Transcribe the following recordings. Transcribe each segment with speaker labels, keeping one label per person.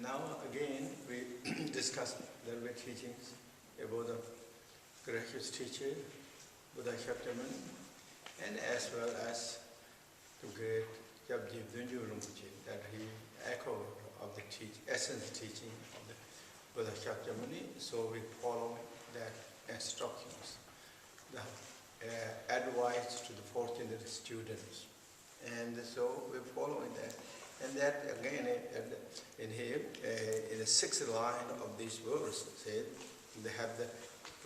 Speaker 1: now again we discuss the teachings about the gracious teacher, Buddha Shakyamuni, and as well as the great Jigdral Dongyal Rinpoche, that he echoed of the essence teaching of the Buddha Shakyamuni. So we follow that instructions, the advice to the fortunate students, and so we're following that. And that again, in here, in the sixth line of this verse, said they have the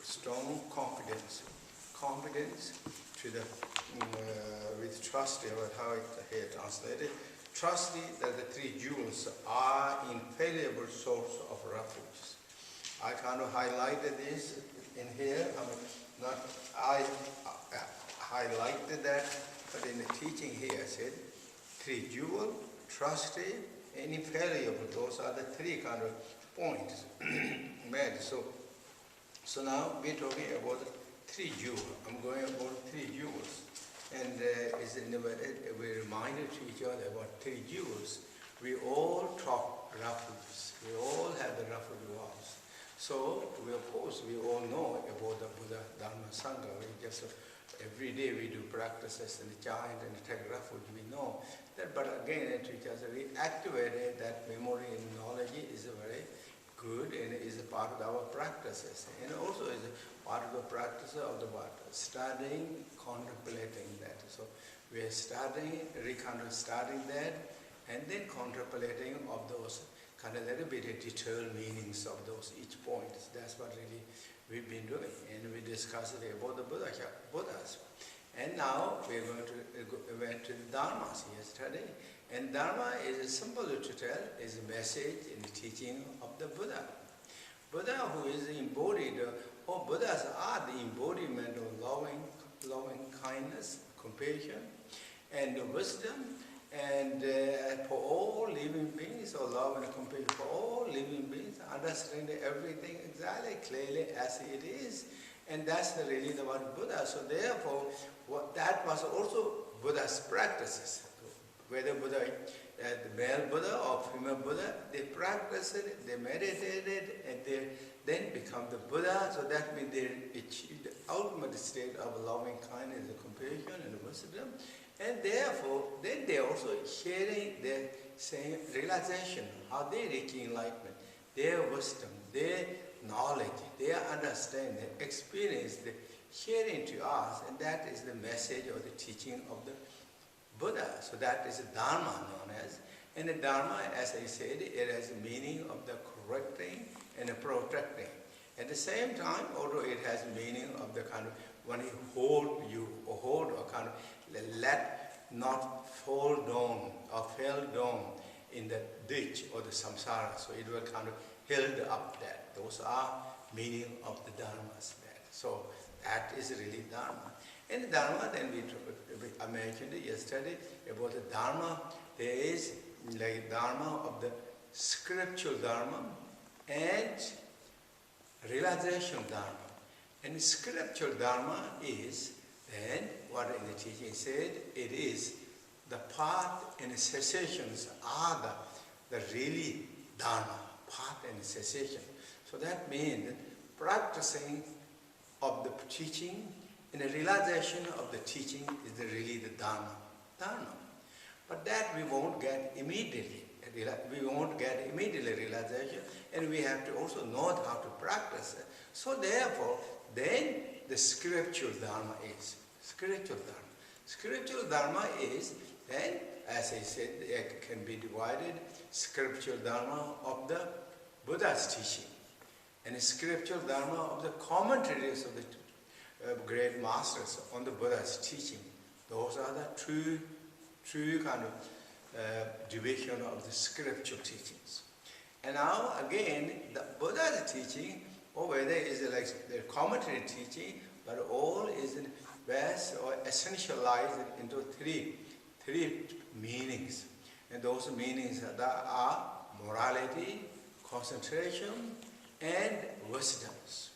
Speaker 1: strong confidence to the with trusty, or how it here translated, trusty that the three jewels are infallible source of refuge. I kind of highlighted this in here. I highlighted that, but in the teaching here, I said three jewels, trusty, and infallible. Those are the three kind of points made. So now we're talking about three jewels. I'm going about three jewels. And we reminded to each other about three jewels. We all talk refuge. We all have the refuge vows. So of course we all know about the Buddha, Dharma, Sangha. We just every day we do practices and chant and take refuge. We know that, but again to each other we activated that memory and knowledge is very good and is a part of our practices, and also is a part of the practice of the studying, contemplating that. So we are studying that, and then contemplating of those kind of little bit of detailed meanings of those each point. That's what really we've been doing, and we discussed about the Buddhas. And now we're going to went to the Dharmas yesterday. And Dharma is simple to tell, is a message in the teaching of the Buddha. Buddha who is embodied, or Buddhas are the embodiment of loving kindness, compassion, and wisdom, and for all living beings, or love and compassion for all living beings, understanding everything exactly clearly as it is. And that's really the word Buddha. So therefore, that was also Buddha's practices. Whether Buddha, the male Buddha or female Buddha, they practiced it, they meditated, and they then become the Buddha. So that means they achieved the ultimate state of loving kindness, compassion, and wisdom. And therefore, then they also sharing their same realization, how they reach enlightenment, their wisdom, their knowledge, their understanding, their experience, they sharing to us, and that is the message or the teaching of the Buddha. So that is Dharma known as. And the Dharma, as I said, it has a meaning of the correcting and the protecting. At the same time, although it has meaning of the kind of when you hold or kind of let not fall down or fell down in the ditch or the samsara. So it will kind of held up there. Those are meaning of the dharmas there. So that is really Dharma. And the Dharma, then I mentioned it yesterday about the Dharma. There is like Dharma of the scriptural Dharma and realization Dharma. And the scriptural Dharma is then what in the teaching said, it is the path and the cessations are the really Dharma, path and cessation. So that means practicing of the teaching and the realization of the teaching is really the Dharma. But that we won't get immediately. We won't get immediately realization, and we have to also know how to practice it. So therefore, then the scriptural Dharma is. Spiritual Dharma is then, as I said, it can be divided, scriptural Dharma of the Buddha's teaching, and the scriptural Dharma of the commentaries of the great masters on the Buddha's teaching. Those are the true kind of division of the scriptural teachings. And now again, the Buddha's teaching, or whether it is like the commentary teaching, but all is best or essentialized into three meanings. And those meanings are morality, concentration, and wisdoms.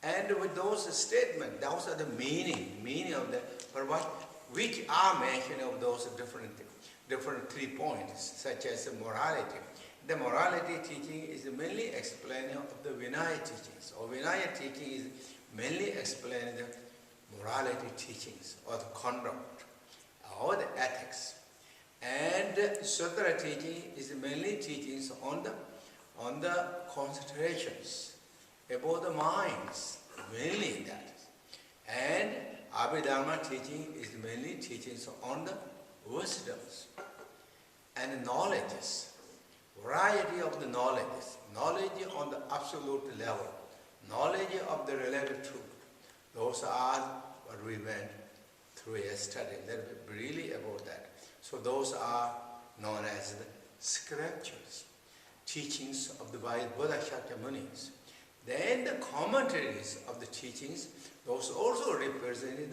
Speaker 1: And with those statements, those are the meaning of the, but which are mentioned of those different 3 points, such as morality. the morality teaching is mainly explaining of the Vinaya teachings, or Vinaya teaching is mainly explaining the morality teachings, or the conduct, or the ethics. And Sutra teaching is mainly teachings on the concentrations, about the minds, mainly that. And Abhidharma teaching is mainly teachings on the wisdoms and knowledges, variety of the knowledges, knowledge on the absolute level, knowledge of the relative truth. Those are what we went through yesterday, a little bit really about that. So those are known as the scriptures, teachings of the Buddha Shakyamunis. Then the commentaries of the teachings, those also represented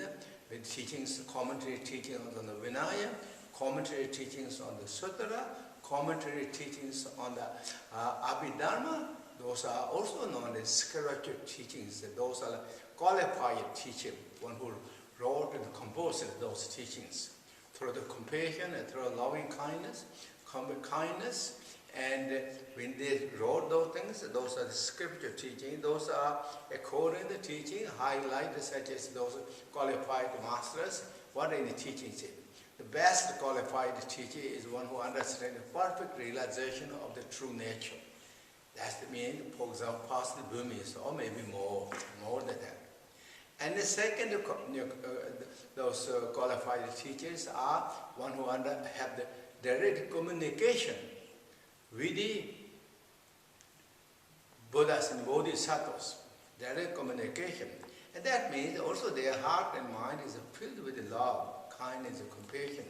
Speaker 1: the teachings, commentary teachings on the Vinaya, commentary teachings on the Sutra, commentary teachings on the Abhidharma. Those are also known as spiritual teachings. Those are qualified teachers, one who wrote and composed those teachings through the compassion and through loving kindness, and when they wrote those things, those are the scripture teaching. Those are according to the teaching, highlighted such as those qualified masters. What are the teachings? The best qualified teacher is one who understands the perfect realization of the true nature. That's the meaning, for example, past the Burmese, or maybe more than that. And the second, those qualified teachers are one who have the direct communication with the Buddhas and Bodhisattvas, direct communication. And that means also their heart and mind is filled with love, kindness, and compassion,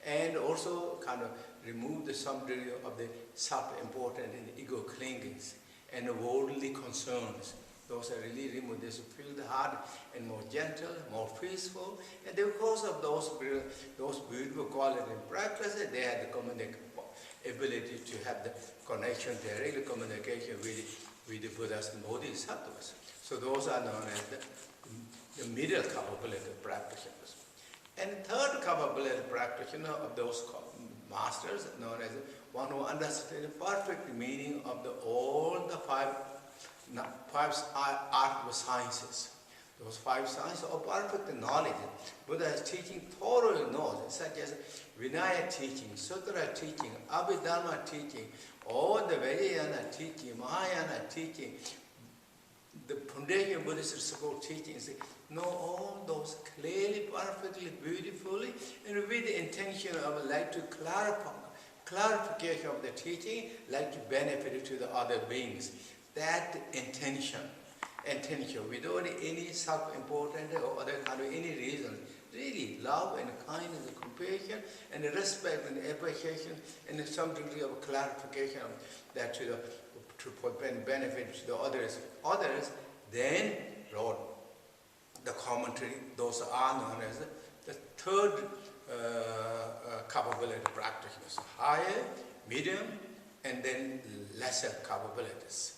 Speaker 1: and also kind of remove some degree of the self-important and ego clingings and worldly concerns. Those are really removed. They feel the heart and more gentle, more peaceful. And because of those beautiful qualities in practice, they had the ability to have the connection, direct communication with the Buddhas and Bodhisattvas. So those are known as the middle capability practitioners. And third capability practitioner of those masters, known as one who understands the perfect meaning of all the five art sciences. Those five sciences of perfect knowledge. Buddha is teaching thoroughly knows, such as Vinaya teaching, Sutra teaching, Abhidharma teaching, all the Vajrayana teaching, Mahayana teaching, the foundation Buddhist support teachings. Know all those clearly, perfectly, beautifully, and with the intention of like to clarification of the teaching, like to benefit to the other beings. That intention, without any self-important or other kind of any reason, really love and kindness and compassion and respect and appreciation and some degree of clarification of that to benefit to the others, then wrote the commentary. Those are known as the third capability practitioners, higher, medium, and then lesser capabilities.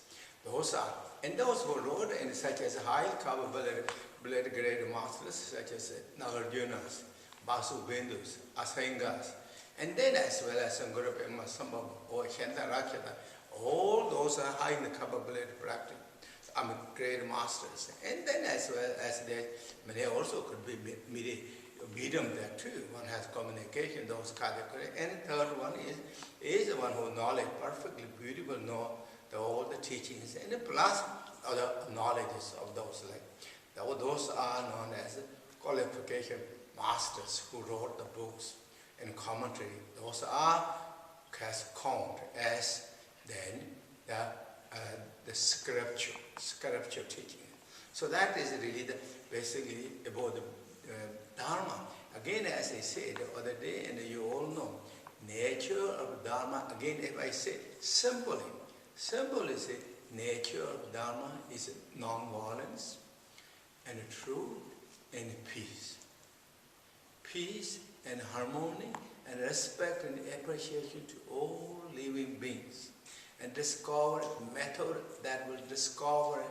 Speaker 1: Those are, and those who wrote in such as high capability grade masters, such as Nagarjunas, Vasubindus, Asayangas, and then as well as Sangurapema Sambhava or Shantarakshata, all those are high in the capability practice, grade masters. And then as well as they also could be medium there too. One has communication, those categories. And the third one is the one who knowledge perfectly beautiful, know all the teachings, and plus other knowledges of those. Those are known as qualification masters who wrote the books and commentary. Those are count as then the scripture teaching. So that is really basically about the Dharma. Again, as I said the other day, and you all know, nature of Dharma, again, if I say simply say, nature of Dharma is non-violence and truth and peace. Peace and harmony and respect and appreciation to all living beings. And discover a method that will discover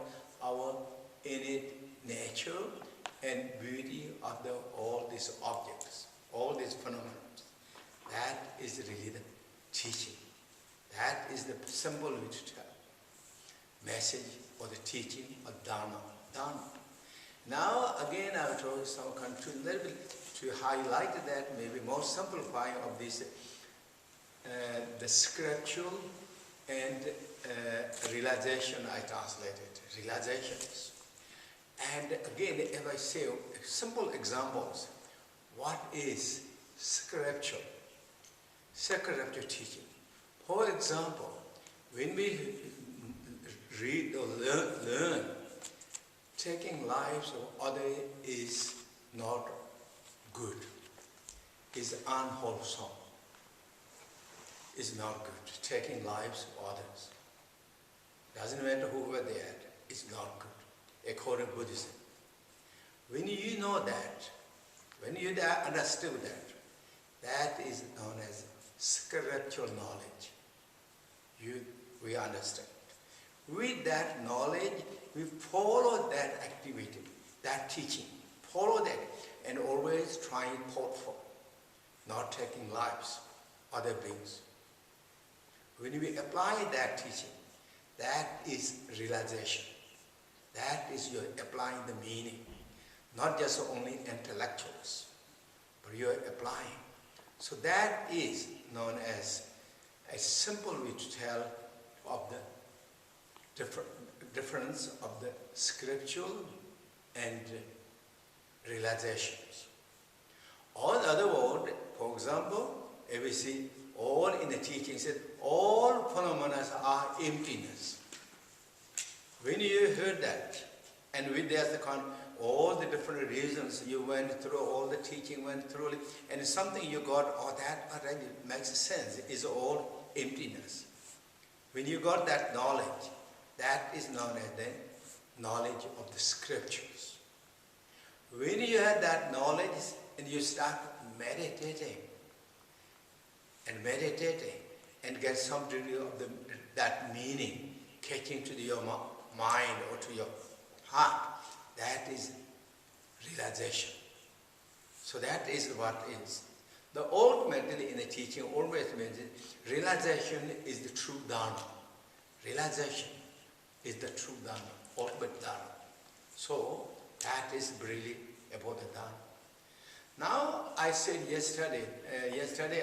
Speaker 1: our innate nature and beauty of all these objects, all these phenomena. That is really the teaching. That is the symbol which tells message or the teaching of Dharma. Dharma. Now again I will try some country a little bit to highlight that maybe more simplifying of this the scriptural and realization I translated. Realizations. And again, if I say simple examples, what is scripture? Scripture teaching. For example, when we read or learn, taking lives of others is not good, is unwholesome, is not good. Taking lives of others. Doesn't matter whoever they are, it's not good, according to Buddhism. When you know that, when you understood that, that is known as scriptural knowledge. We understand. With that knowledge, we follow that activity, that teaching. Follow that and always trying thoughtful, not taking lives, other beings. When we apply that teaching, that is realization. That is you're applying the meaning. Not just only intellectuals, but you're applying. So that is known as a simple way to tell of the difference of the scriptural and realizations. Or in other words, for example, if we see all in the teaching said all phenomena are emptiness. When you heard that, and with that all the different reasons you went through, all the teaching went through, and something you got, oh, that already makes sense, is all emptiness. When you got that knowledge, that is known as the knowledge of the scriptures. When you have that knowledge and you start meditating and get some degree of that meaning catching to your mind or to your heart, that is realization. So that is what is. The ultimately in the teaching always means realization is the true Dharma. Realization is the true Dharma, ultimate Dharma. So that is really about the Dharma. Now I said yesterday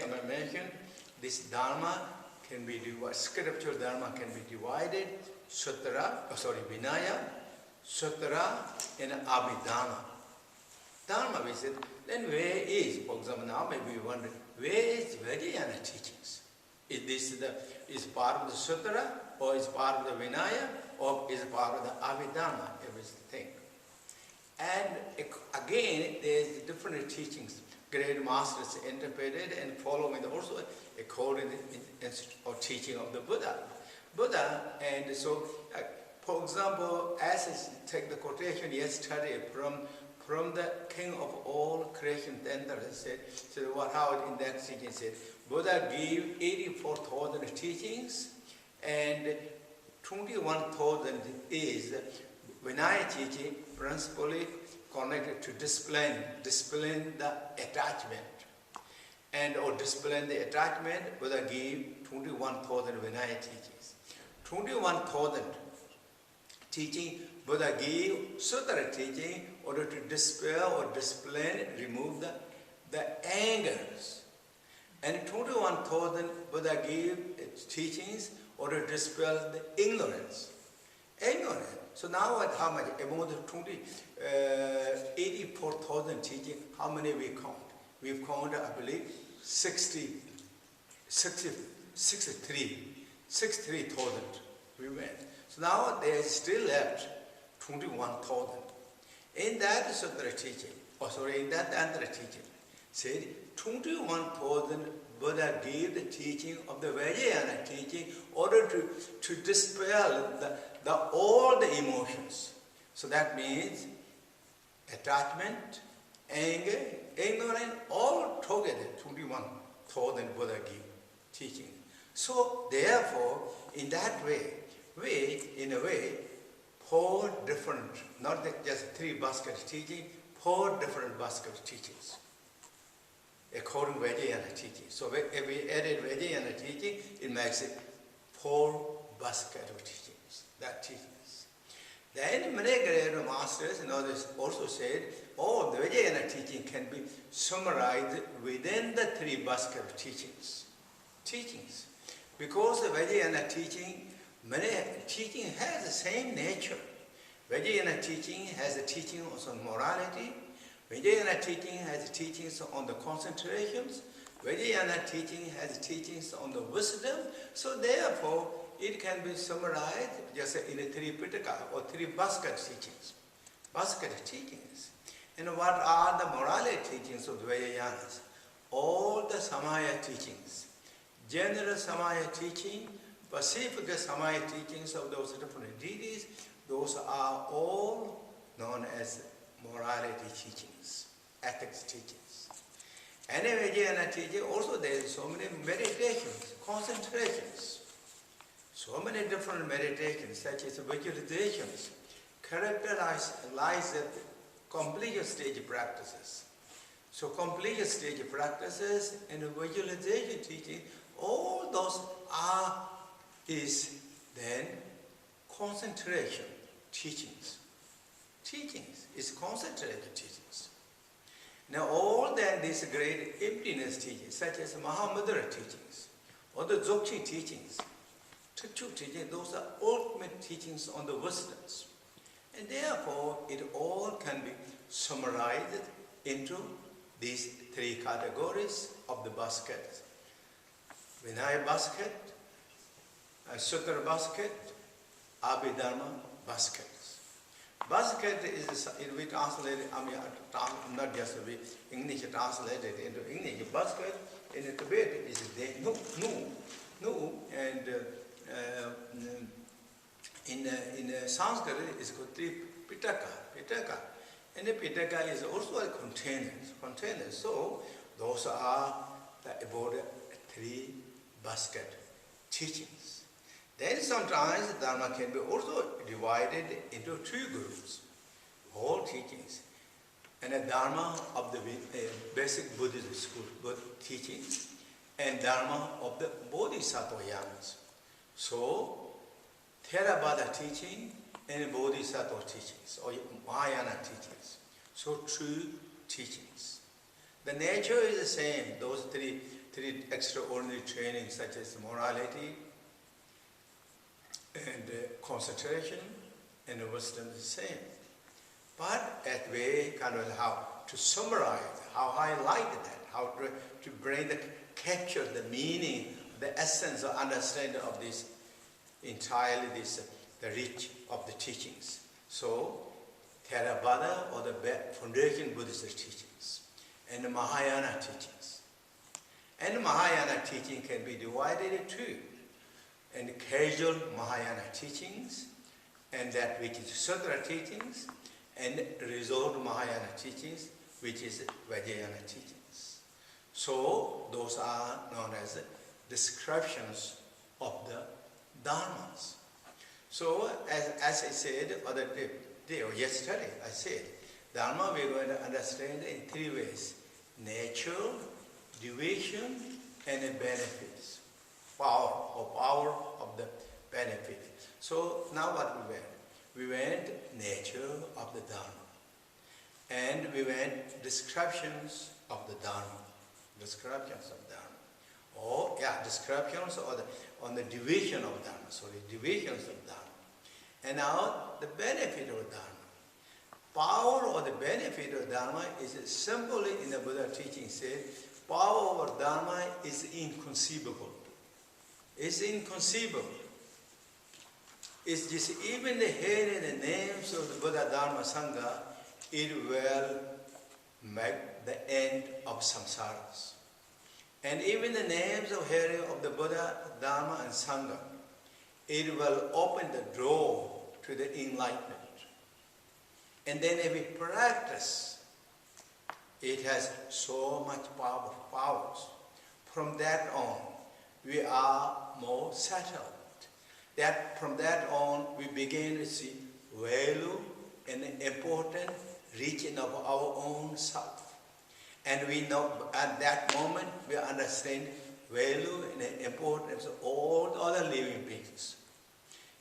Speaker 1: I mentioned this Dharma can be divided, scriptural Dharma can be divided, Vinaya, Sutra and Abhidharma. Dharma we said, then where is, for example, now maybe you wonder, where is Vajrayana teachings? Is this is part of the Sutra, or is part of the Vinaya, or is part of the Abhidharma, everything. And again, there is different teachings. Great masters interpreted and following also according to the teaching of the Buddha. And so, for example, as I take the quotation yesterday from the King of all creation tender, said how in that teaching said, Buddha gave 84,000 teachings and 21,000 is Vinaya teaching, principally connected to discipline the attachment. And or discipline the attachment, Buddha gave 21,000 Vinaya teachings. 21,000 teaching, Buddha gave Sutra teaching in order to dispel or discipline, remove the angers. And 21,000 Buddha gave teachings in order to dispel the ignorance. So now at how much? Among the 84,000 teaching, how many we count? We've counted, I believe, 63,000. We went. So now there is still left 21,000. In that Sutra teaching, in that Tantra teaching, said 21,000 Buddha gave the teaching of the Vajrayana teaching in order to dispel all the emotions. So that means attachment, anger, ignorance, all together, 21,000 Buddha gave teaching. So therefore, in that way, in a way, 4 different, not just 3 basket teaching, 4 different basket teachings, according to Vajrayana teaching. So if we added Vajrayana teaching, it makes it whole basket of teachings, that teachings. Then many great masters and others also said, oh, the Vajrayana teaching can be summarized within the three basket of teachings. Teachings. Because the Vajrayana teaching, many teaching has the same nature. Vajrayana teaching has the teachings on morality. Vajrayana teaching has the teachings on the concentrations. Vajrayana teaching has teachings on the wisdom. So therefore, it can be summarized just in a three pitaka or three basket teachings. Basket teachings. And what are the morality teachings of the Vajrayanas? All the Samaya teachings. General Samaya teaching, Pacific Samaya teachings of those different deities, those are all known as morality teachings, ethics teachings. And in Vajrayana teaching also there is so many meditations, concentrations. So many different meditations, such as visualizations, characterize the complete stage practices. So complete stage practices and visualization teaching, all those is then concentration teachings. Teachings is concentrated teachings. Now all then these great emptiness teachings, such as Mahamudra teachings, or the Dzogchen teachings, teaching, those are ultimate teachings on the wisdoms. And therefore, it all can be summarized into these three categories of the basket. Vinaya basket, Sutra basket, Abhidharma baskets. Basket is, we translated, not just we English translated into English. Basket in Tibet is no, and in Sanskrit it's called pitaka. And the pitaka is also a container. So those are about three basket teachings. Then sometimes Dharma can be also divided into two groups, whole teachings. And a Dharma of the basic Buddhist school, teachings, and Dharma of the Bodhisattva yanas. So, Theravada teaching and Bodhisattva teachings, or Mahayana teachings. So, two teachings. The nature is the same, those three extraordinary trainings, such as morality, and concentration, and wisdom is the same. But at way, kind of how to summarize, how highlight that, how to bring capture the meaning, the essence or understanding of this entirely the reach of the teachings. So, Theravada or the foundation Buddhist teachings, and the Mahayana teachings. And the Mahayana teaching can be divided into two. And casual Mahayana teachings, and that which is Sutra teachings, and resolved Mahayana teachings, which is Vajrayana teachings. So those are known as descriptions of the Dharmas. So as I said other day or yesterday, I said, Dharma we are going to understand in three ways: nature, duration, and benefits. Power of the benefit. So now what we went? We went nature of the Dharma. And we went descriptions of the Dharma. Descriptions of Dharma. Descriptions on the division of Dharma. Divisions of Dharma. And now the benefit of Dharma. Power or the benefit of Dharma is simply in the Buddha teaching said, power of Dharma is inconceivable. It's inconceivable. It's just even the hearing the names of the Buddha, Dharma, Sangha, it will make the end of samsaras. And even the names of hearing of the Buddha, Dharma, and Sangha, it will open the door to the enlightenment. And then if we practice, it has so much powers. From that on, we are more settled. That from that on, we begin to see value and important reaching of our own self. And we know at that moment, we understand value and the importance of all other living beings.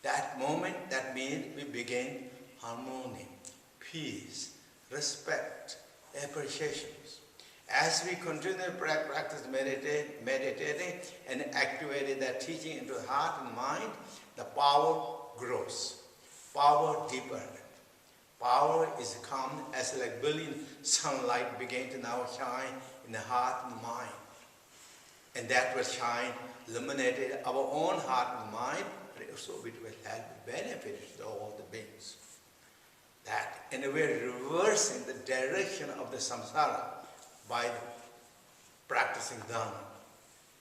Speaker 1: That moment, that means we begin harmony, peace, respect, appreciations. As we continue to practice meditating and activating that teaching into heart and mind, the power grows, power deepens. Power is come as like brilliant sunlight begin to now shine in the heart and mind. And that will shine, illuminated our own heart and mind, but also it will help benefit to all the beings. That, and we're reversing the direction of the samsara by practicing Dharma.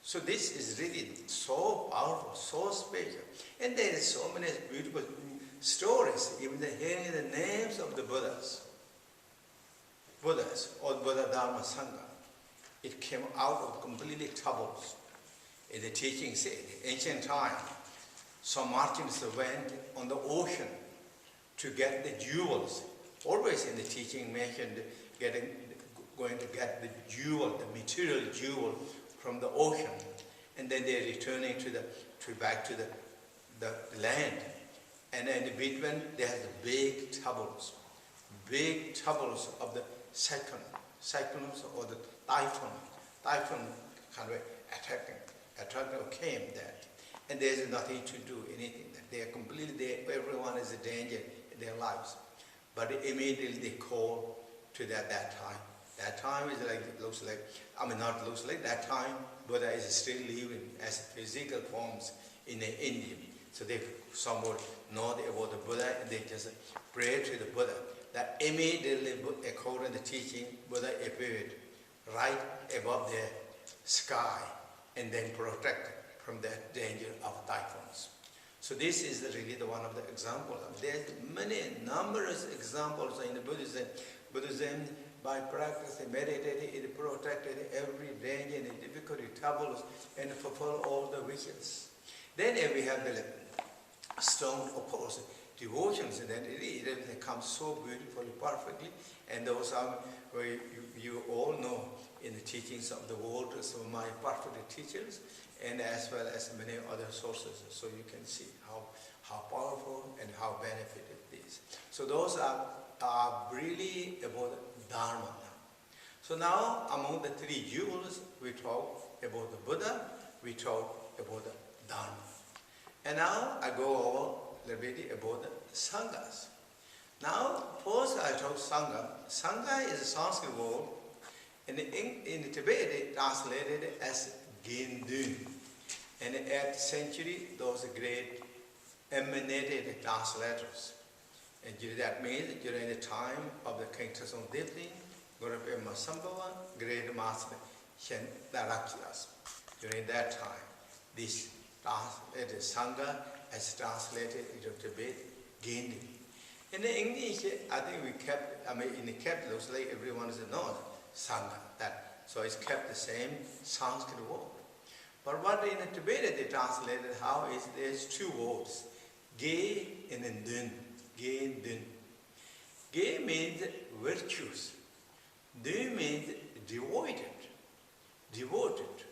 Speaker 1: So this is really so powerful, so special. And there is so many beautiful stories, even hearing the names of the Buddhas or Buddha Dharma Sangha. It came out of completely troubles. In the teaching said, in ancient time, some merchants went on the ocean to get the jewels. Always in the teaching mentioned going to get the jewel, the material jewel from the ocean, and then they're returning back to the land. And in between, they have the big troubles of the cyclones or the typhoon. Typhoon kind of attacking came there. And there's nothing to do, anything. They are completely, everyone is in danger in their lives. But immediately they call to that time. That time is that time Buddha is still living as physical forms in India. So they somewhat know about the Buddha and they just pray to the Buddha. That immediately, according to the teaching, Buddha appeared right above the sky and then protected from the danger of typhoons. So this is really one of the examples. There's numerous examples in the Buddhism. Buddhism, by practicing, meditating, it protected every danger and difficulty, troubles, and fulfill all the wishes. Then we have the stone opposite devotions, and then it comes so beautifully, perfectly, and those are where you all know in the teachings of the world, some of my perfect teachers, and as well as many other sources, so you can see how powerful and how beneficial it is. So those are really about Dharma. So now among the three jewels, we talk about the Buddha, we talk about the Dharma. And now I go over a little bit about the Sanghas. Now, first I talk Sangha. Sangha is a Sanskrit word, and in Tibet it translated as Gendun. And in the 8th century, those great emanated translators. And that means during the time of the King Tsewang Dongyal, Guru Padma Samye, great master Shen Darakias. During that time, this translated Sangha has translated into Tibet, Gendun. In the English, I think we kept, in the capitals, like everyone knows Sangha. So it's kept the same Sanskrit word. But what in the Tibet they translated how is there's two words, Ge and then Dun. Ge and Dun. Ge means virtues. Dun means devoted. Devoted.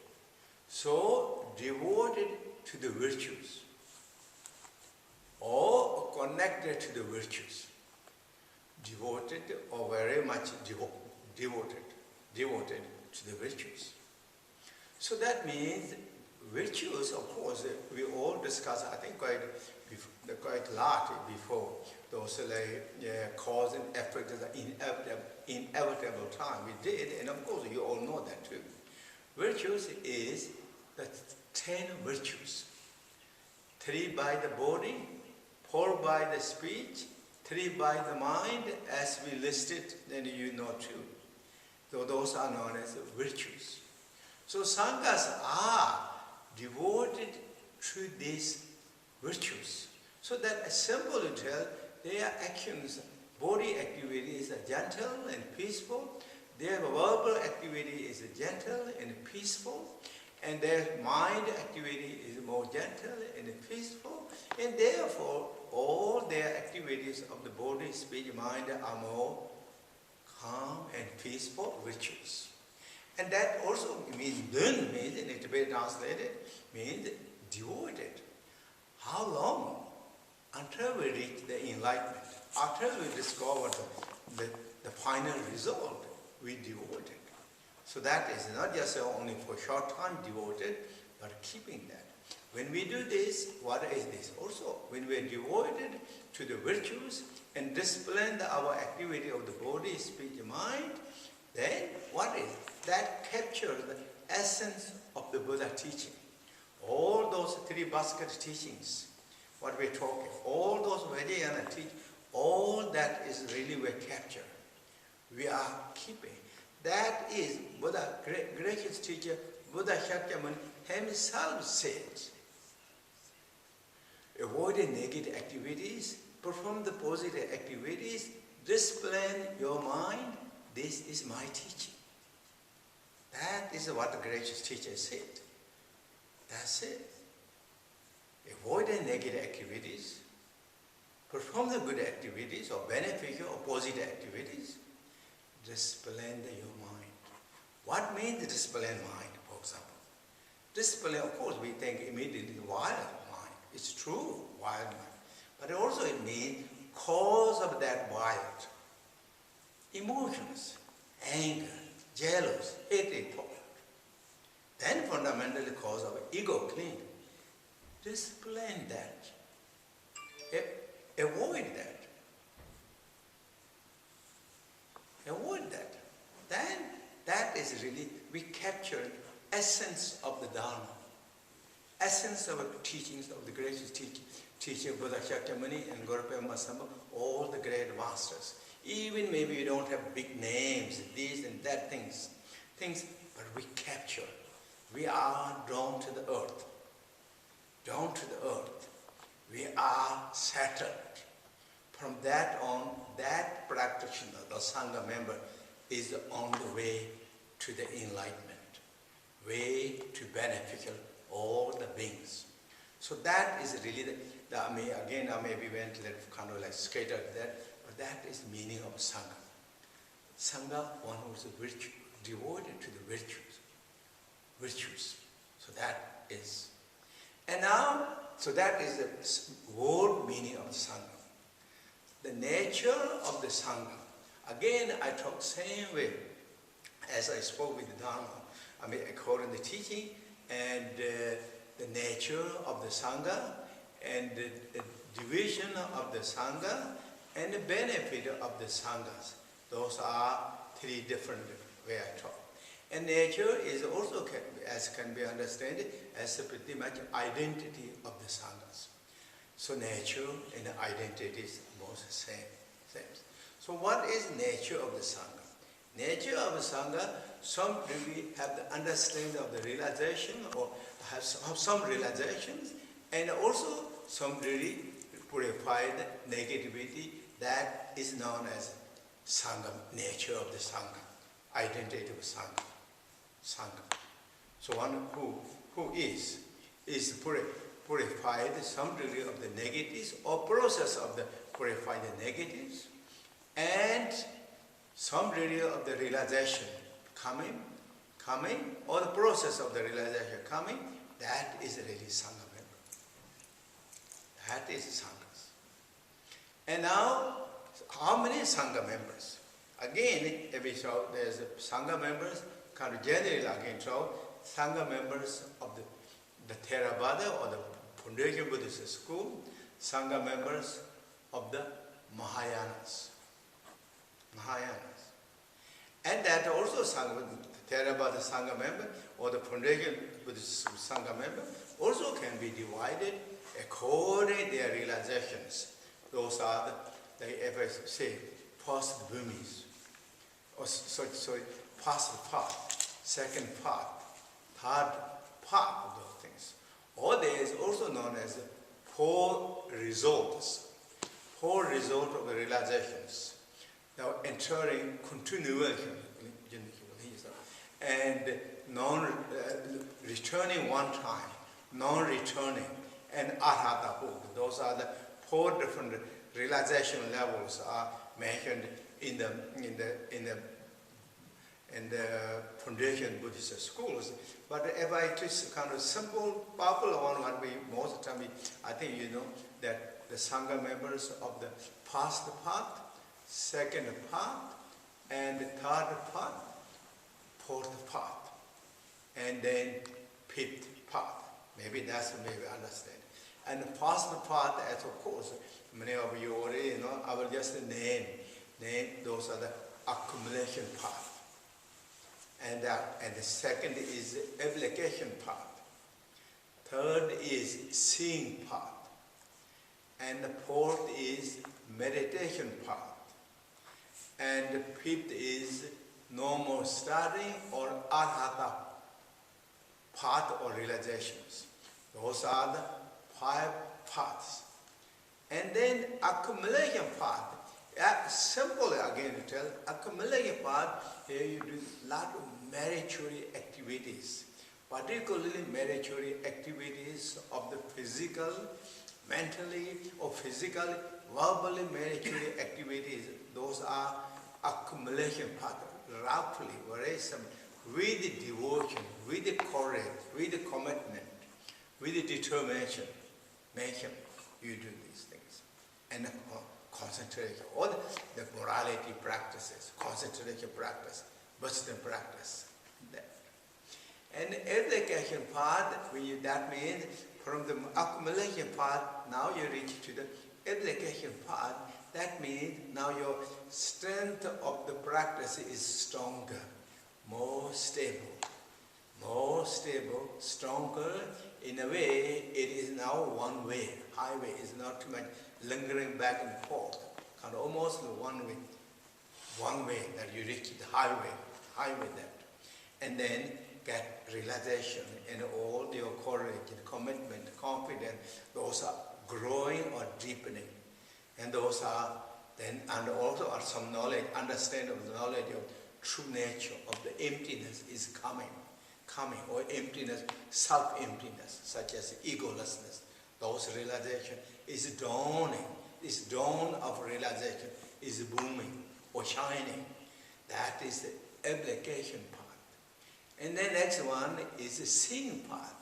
Speaker 1: So devoted to the virtues. Or connected to the virtues. Devoted or very much devoted to the virtues. So that means virtues, of course, we all discuss, I think quite a lot before, those like cause and effect is an inevitable time. We did, and of course you all know that too. Virtues is the 10 virtues. 3 by the body, 4 by the speech, 3 by the mind, as we listed, then you know too. So those are known as virtues. So Sanghas are devoted to these virtues. So that a simple to tell, their actions, body activity is gentle and peaceful, their verbal activity is gentle and peaceful, and their mind activity is more gentle and peaceful, and therefore all their activities of the body, speech, mind are more calm and peaceful virtues. And that also means dun, means in it to be translated, means devoted. How long? Until we reach the enlightenment, until we discover the final result, we devoted. So that is not just only for short time devoted, but keeping that. When we do this, what is this? Also, when we are devoted to the virtues and discipline our activity of the body, speech, mind, then what is? That captures the essence of the Buddha teaching. All those three basket teachings, what we're talking, all those Vajrayana teachings, all that is really we're captured. We are keeping. That is Buddha, greatest teacher, Buddha Shakyamuni himself said, avoid the negative activities, perform the positive activities, discipline your mind. This is my teaching. That is what the greatest teacher said. That's it. Avoid the negative activities, perform the good activities or beneficial or positive activities, discipline your mind. What means discipline mind, for example? Discipline, of course, we think immediately wild mind. It's true, wild mind. But also it means cause of that wild. Emotions, anger, jealous, hatred, then fundamentally cause of ego clean. Discipline that. Avoid that. Avoid that. Then that is really, we capture essence of the Dharma. Essence of the teachings of the greatest teacher Buddha Shakyamuni and Padma Samye, all the great masters. Even maybe we don't have big names, these and that things, but we capture. We are drawn to the earth. Down to the earth. We are settled. From that on, that practitioner, the Sangha member, is on the way to the enlightenment, way to beneficial all the beings. So that is really I maybe went to that kind of like scattered that, but that is meaning of Sangha. Sangha, one who is a virtue, devoted to the virtues. So that is. And now, so that is the word meaning of Sangha. The nature of the Sangha. Again, I talk same way as I spoke with the Dharma. According to the teaching and the nature of the Sangha and the division of the Sangha and the benefit of the Sanghas. Those are three different ways I talk. And nature is also, as can be understood, as pretty much identity of the Sanghas. So nature and identity is most same. So what is nature of the Sangha? Nature of the Sangha, some really have the understanding of the realization or have some realizations, and also some really purified negativity that is known as Sangha, nature of the Sangha, identity of Sangha. So one who is purified some degree of the negatives or process of the purify the negatives and some degree of the realization coming or the process of the realization coming, that is really Sangha member. That is Sanghas. And now, how many Sangha members? Again, every show there's Sangha members, kind of generally again show, Sangha members of the Theravada or the Foundation Buddhist school, Sangha members of the Mahayanas. And that also Sangha, Theravada Sangha member or the Foundation Buddhist Sangha member also can be divided according to their realizations. Those are the ever say, first bhumis, or first part, second part, third part of those things. Or there is also known as four results of the realizations. Now entering continuation and returning one time, non-returning, and arhata. Those are the four different realization levels are mentioned in the in the foundation Buddhist schools. But if I teach kind of simple, popular one, what we most of the time, I think you know that the Sangha members of the first part, second part, and the third part, fourth part, and then fifth part. Maybe that's the way we understand. And the first part, as of course, many of you already know, I will just name those are the accumulation part. And the second is the application part. Third is seeing part. And the fourth is meditation part. And the fifth is no more studying or arhata part or realizations. Those are the 5 parts. And then accumulation part. Simple again to tell, accumulation part, here you do a lot of meritory activities, particularly meritory activities of the physical, mentally or physically, verbally meritory activities. Those are accumulation part, roughly, very simple, with the devotion, with the courage, with the commitment, with the determination, you do these things. And concentration, all the morality practices, concentration practice, wisdom practice. And application part, that means from the accumulation part, now you reach to the application part. That means now your strength of the practice is stronger, more stable, stronger. In a way, it is now one way, highway. It's not too much lingering back and forth, kind of almost one way that you reach the highway that. And then get realization and all your courage and commitment, confidence, those are growing or deepening. And those are then, and also are some knowledge, understanding of the knowledge of true nature of the emptiness is coming, or emptiness, self-emptiness, such as egolessness. Those realization is dawning. This dawn of realization is booming or shining. That is the application part. And then next one is the seeing part.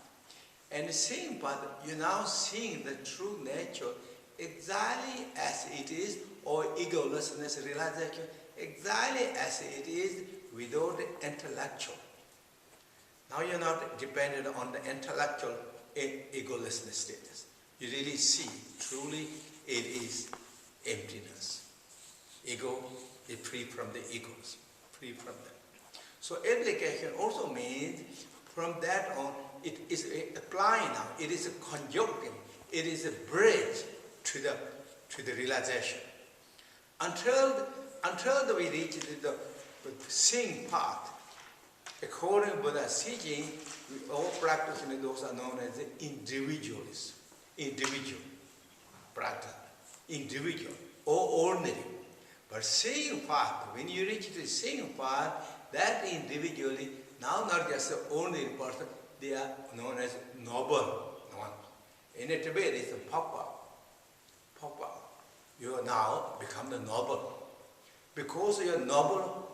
Speaker 1: And the seeing part, you're now seeing the true nature exactly as it is, or egolessness realization exactly as it is without the intellectual. Now you're not dependent on the intellectual egolessness status. You really see, truly, it is emptiness. Ego is free from the egos, free from that. So application also means from that on, it is applying now. It is a conjuncting. It is a bridge to the realization. Until we reach the seeing part, according to Buddha's teaching, we all practice, those are known as the individualists. Individual practice, individual or ordinary. But seeing part, when you reach the seeing part, that individually, now not just the ordinary person, they are known as noble. In a Tibet, it's a papa. You now become the noble. Because you are noble,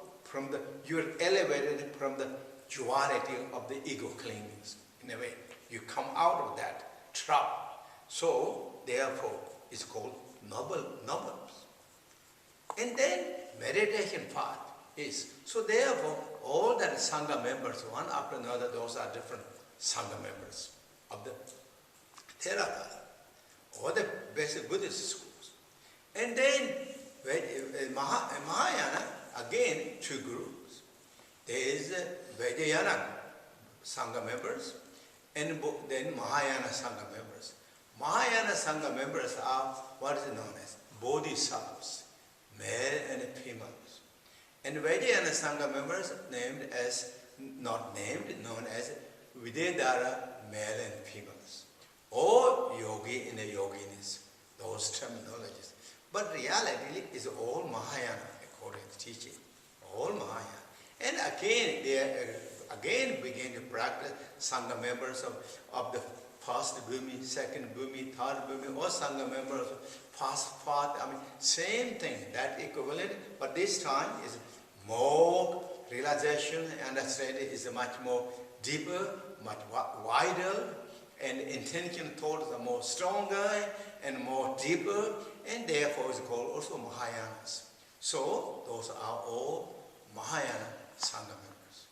Speaker 1: you are elevated from the duality of the ego clingings. In a way, you come out of that trap. So, therefore, it's called nobles. And then, meditation part is, so therefore, all that Sangha members, one after another, those are different Sangha members of the Theravada, or the basic Buddhist schools. And then, Mahayana, again, 2 groups. There is Vajra Sangha members, and then Mahayana Sangha members. Mahayana Sangha members are what is known as bodhisattvas, male and females. And Vajrayana Sangha members known as Videdara, male and females. Or yogi and yoginis, those terminologies. But reality is all Mahayana, according to teaching. All Mahayana. And again, they begin to practice Sangha members of the first bhumi, second bhumi, third bhumi, or Sangha members, first part, same thing, that equivalent, but this time is more realization and understanding is much more deeper, much wider, and intention thoughts are more stronger and more deeper, and therefore it's called also Mahayanas. So those are all Mahayana Sangha members.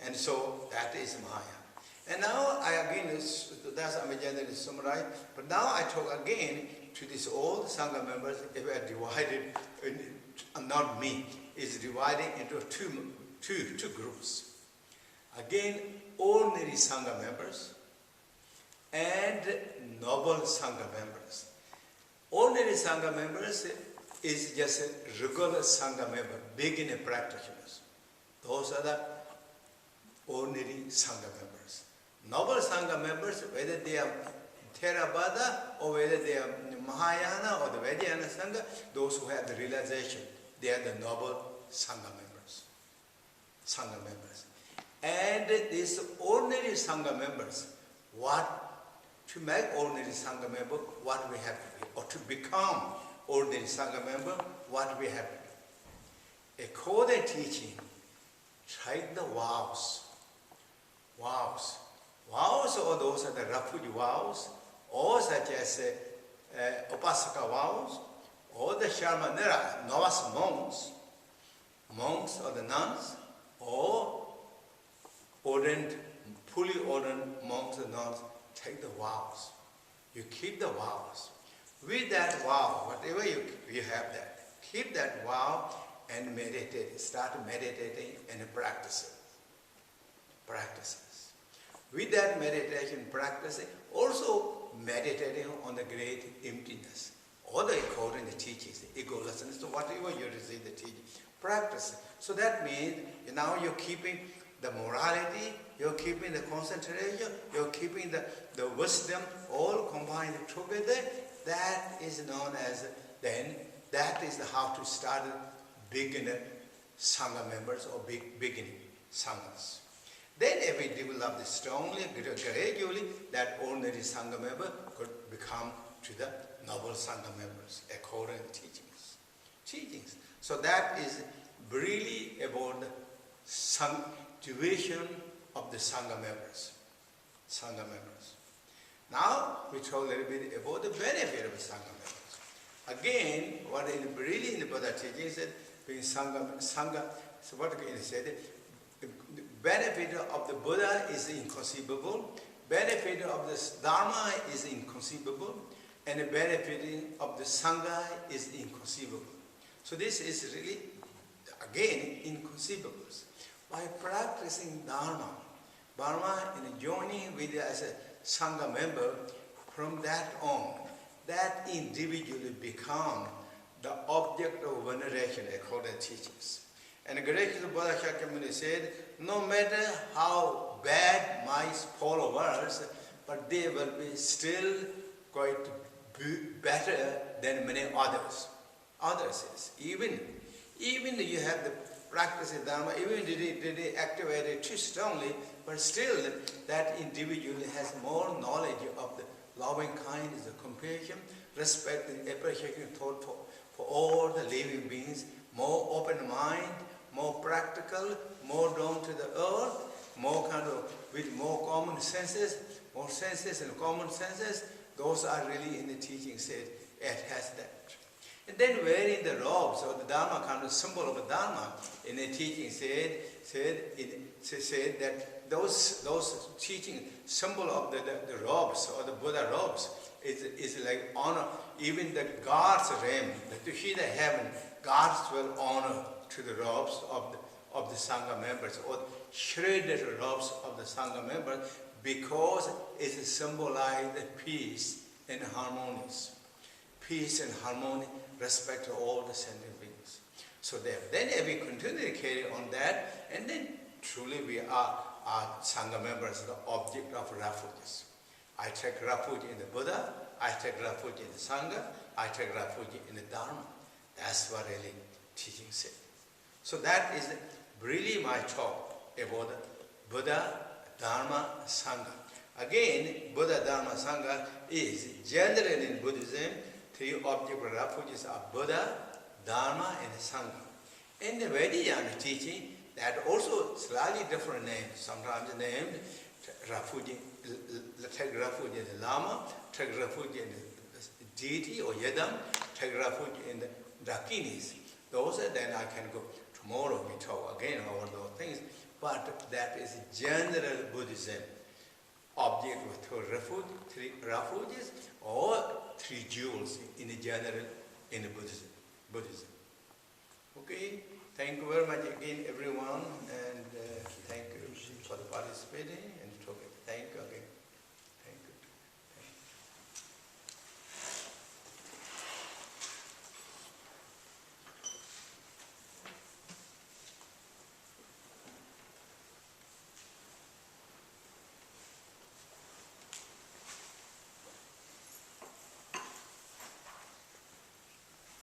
Speaker 1: And so that is Mahayana. And now I again, that's Amajana is summarized, but now I talk again to these old Sangha members. If we are divided, not me, is divided into two groups. Again, ordinary Sangha members and noble Sangha members. Ordinary Sangha members is just a regular Sangha member, beginner practitioners. Those are the ordinary Sangha members. Noble Sangha members, whether they are Theravada or whether they are Mahayana or the Vajrayana Sangha, those who have the realization, they are the noble Sangha members. Sangha members. And these ordinary Sangha members, to make ordinary Sangha member, what we have to do, or to become ordinary Sangha member, what we have to do. According to teaching, take the vows. Vows. Vows, or those are the refuge vows, or such as Upasaka vows, or the Sharmanera, novice monks or the nuns, or ordained, fully ordained monks and nuns, take the vows. You keep the vows. With that vow, whatever you have that, keep that vow and meditate. Start meditating and practicing. Practices. With that meditation practicing, also meditating on the great emptiness. All the according to the teachings, egolessness, so whatever you receive the teaching, practice. So that means now you're keeping the morality, you're keeping the concentration, you're keeping the wisdom, all combined together. That is known as, then, that is how to start beginner Sangha members or beginning Sanghas. Then if we develop this strongly, gradually, that ordinary Sangha member could become to the noble Sangha members according to teachings. So that is really about the division of the Sangha members. Now we talk a little bit about the benefit of the Sangha members. Again, what is really in the Buddha teaching is that being Sangha, so what he said, the benefit of the Buddha is inconceivable, benefit of the Dharma is inconceivable, and the benefit of the Sangha is inconceivable. So this is really, again, inconceivable. By practicing Dharma and joining with as a Sangha member, from that on, that individually become the object of veneration according to teachings. And the great Buddha Shakyamuni said, no matter how bad my followers, but they will be still quite better than many others. Others is, even you have the practice of Dharma, even did they activate it too strongly, but still that individual has more knowledge of the loving kindness, the compassion, respect and appreciation thought for all the living beings, more open mind, more practical, more down to the earth, more kind of with more common senses, more senses and common senses. Those are really in the teaching said it has that. And then wearing the robes or the Dharma, kind of symbol of the Dharma, in the teaching said that those teaching symbol of the robes or the Buddha robes is like honor. Even the God's realm, the Tushita heaven, God's will honor to the robes of the Sangha members or shredded robes of the Sangha members, because it symbolizes peace and harmony. Peace and harmony, respect to all the sentient beings. So then if we continue to carry on that, and then truly we are Sangha members, the object of refuges. I take refuge in the Buddha, I take refuge in the Sangha, I take refuge in the Dharma. That's what really teaching said. So that is really my talk about the Buddha, Dharma, Sangha. Again, Buddha, Dharma, Sangha is generally in Buddhism, three object of refuges are Buddha, Dharma, and Sangha. In the Vajrayana teaching, that also slightly different names. Sometimes named refuge, take refuge in the Lama, take refuge in the deity or Yedam, take refuge in the Dakinis. Those then I can go tomorrow. We talk again all those things. But that is general Buddhism. Object of two refuge, three refuges, or three jewels in the general in the Buddhism. Okay, thank you very much again, everyone, and thank you for participating.